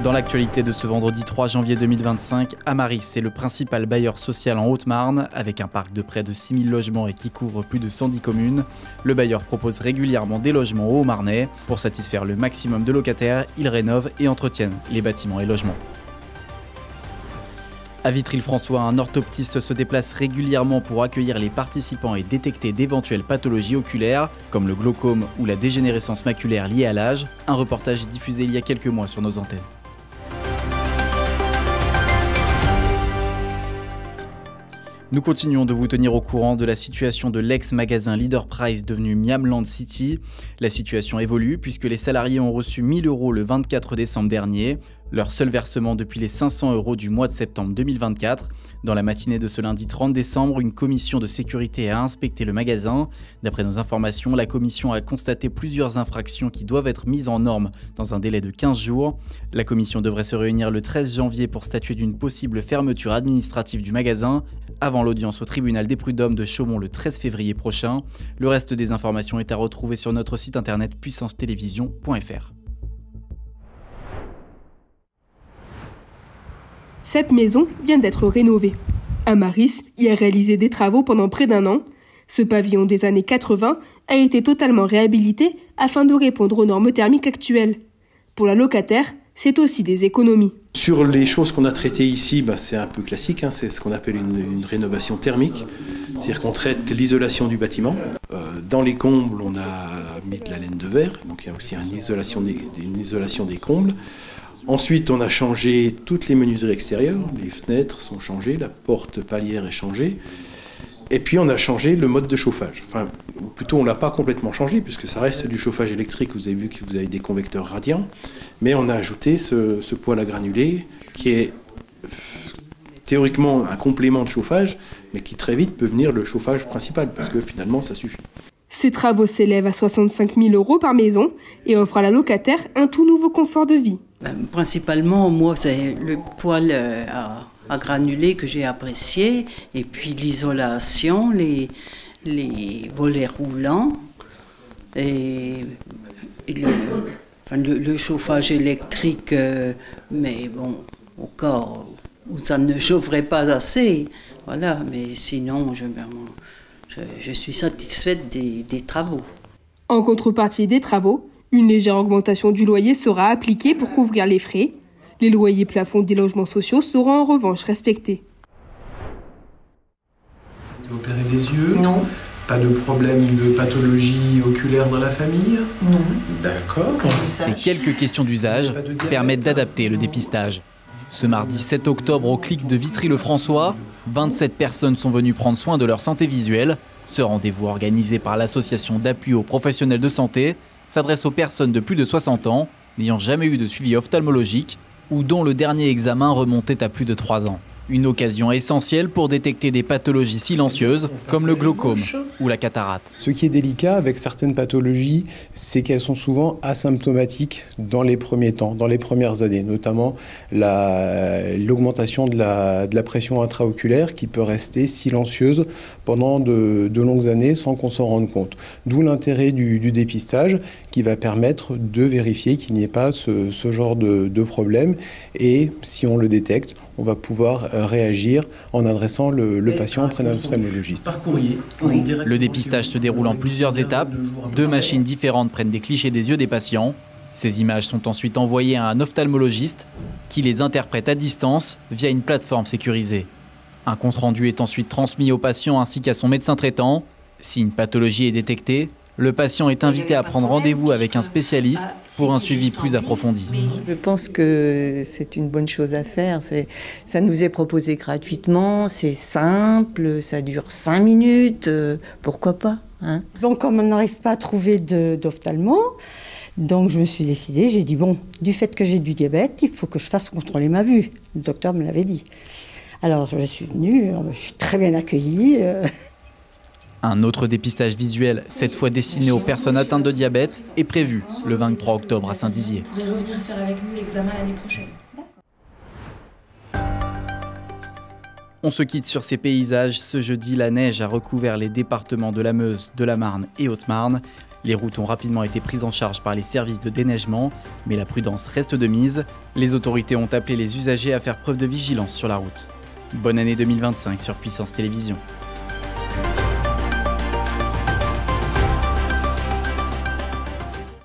Dans l'actualité de ce vendredi 3 janvier 2025, Amaris est le principal bailleur social en Haute-Marne. Avec un parc de près de 6000 logements et qui couvre plus de 110 communes, le bailleur propose régulièrement des logements aux Haut-Marnais. Pour satisfaire le maximum de locataires, il rénove et entretiennent les bâtiments et logements. À Vitry-le-François, un orthoptiste se déplace régulièrement pour accueillir les participants et détecter d'éventuelles pathologies oculaires, comme le glaucome ou la dégénérescence maculaire liée à l'âge. Un reportage est diffusé il y a quelques mois sur nos antennes. Nous continuons de vous tenir au courant de la situation de l'ex-magasin Leader Price devenu Miam Land City. La situation évolue puisque les salariés ont reçu 1 000 € le 24 décembre dernier, leur seul versement depuis les 500 € du mois de septembre 2024. Dans la matinée de ce lundi 30 décembre, une commission de sécurité a inspecté le magasin. D'après nos informations, la commission a constaté plusieurs infractions qui doivent être mises en norme dans un délai de 15 jours. La commission devrait se réunir le 13 janvier pour statuer d'une possible fermeture administrative du magasin, avant l'audience au tribunal des prud'hommes de Chaumont le 13 février prochain. Le reste des informations est à retrouver sur notre site internet puissancetélévision.fr. Cette maison vient d'être rénovée. Amaris y a réalisé des travaux pendant près d'1 an. Ce pavillon des années 80 a été totalement réhabilité afin de répondre aux normes thermiques actuelles. Pour la locataire, c'est aussi des économies. Sur les choses qu'on a traitées ici, c'est un peu classique, c'est ce qu'on appelle une rénovation thermique. C'est-à-dire qu'on traite l'isolation du bâtiment. Dans les combles, on a mis de la laine de verre, donc il y a aussi une isolation des combles. Ensuite, on a changé toutes les menuiseries extérieures, les fenêtres sont changées, la porte palière est changée. Et puis on a changé le mode de chauffage. Enfin, plutôt on ne l'a pas complètement changé, puisque ça reste du chauffage électrique, vous avez vu que vous avez des convecteurs radiants. Mais on a ajouté ce poêle à granulés, qui est théoriquement un complément de chauffage, mais qui très vite peut venir le chauffage principal, parce que finalement ça suffit. Ces travaux s'élèvent à 65 000 € par maison et offrent à la locataire un tout nouveau confort de vie. Principalement, moi, c'est le poêle à granulés que j'ai apprécié, et puis l'isolation, les volets roulants, et le chauffage électrique, mais bon, au cas où ça ne chaufferait pas assez, voilà, mais sinon, je suis satisfaite des travaux. En contrepartie des travaux, une légère augmentation du loyer sera appliquée pour couvrir les frais. Les loyers plafonds des logements sociaux seront en revanche respectés. Vous avez opéré les yeux? Non. Pas de problème de pathologie oculaire dans la famille? Non. D'accord. Ces quelques questions d'usage permettent d'adapter le dépistage. Ce mardi 7 octobre au Clic de Vitry-le-François, 27 personnes sont venues prendre soin de leur santé visuelle. Ce rendez-vous organisé par l'association d'appui aux professionnels de santé s'adresse aux personnes de plus de 60 ans n'ayant jamais eu de suivi ophtalmologique ou dont le dernier examen remontait à plus de 3 ans. Une occasion essentielle pour détecter des pathologies silencieuses comme le glaucome ou la cataracte. Ce qui est délicat avec certaines pathologies, c'est qu'elles sont souvent asymptomatiques dans les premiers temps, dans les premières années, notamment l'augmentation de la pression intraoculaire qui peut rester silencieuse pendant de longues années sans qu'on s'en rende compte. D'où l'intérêt du dépistage qui va permettre de vérifier qu'il n'y ait pas ce genre de problème, et si on le détecte, on va pouvoir réagir en adressant le patient auprès d'un ophtalmologiste. Le dépistage se déroule en plusieurs étapes. 2 machines différentes prennent des clichés des yeux des patients. Ces images sont ensuite envoyées à un ophtalmologiste qui les interprète à distance via une plateforme sécurisée. Un compte-rendu est ensuite transmis au patient ainsi qu'à son médecin traitant. Si une pathologie est détectée, le patient est invité à prendre rendez-vous avec un spécialiste pour un suivi plus approfondi. Je pense que c'est une bonne chose à faire. Ça nous est proposé gratuitement, c'est simple, ça dure 5 minutes, pourquoi pas, hein. Bon, comme on n'arrive pas à trouver d'ophtalmo, donc je me suis décidée, j'ai dit bon, du fait que j'ai du diabète, il faut que je fasse contrôler ma vue. Le docteur me l'avait dit. Alors je suis venue, je suis très bien accueillie. Un autre dépistage visuel, cette fois destiné aux personnes atteintes de diabète, est prévu le 23 octobre à Saint-Dizier. Vous pourrez revenir faire avec nous l'examen l'année prochaine. On se quitte sur ces paysages. Ce jeudi, la neige a recouvert les départements de la Meuse, de la Marne et Haute-Marne. Les routes ont rapidement été prises en charge par les services de déneigement, mais la prudence reste de mise. Les autorités ont appelé les usagers à faire preuve de vigilance sur la route. Bonne année 2025 sur Puissance Télévisions.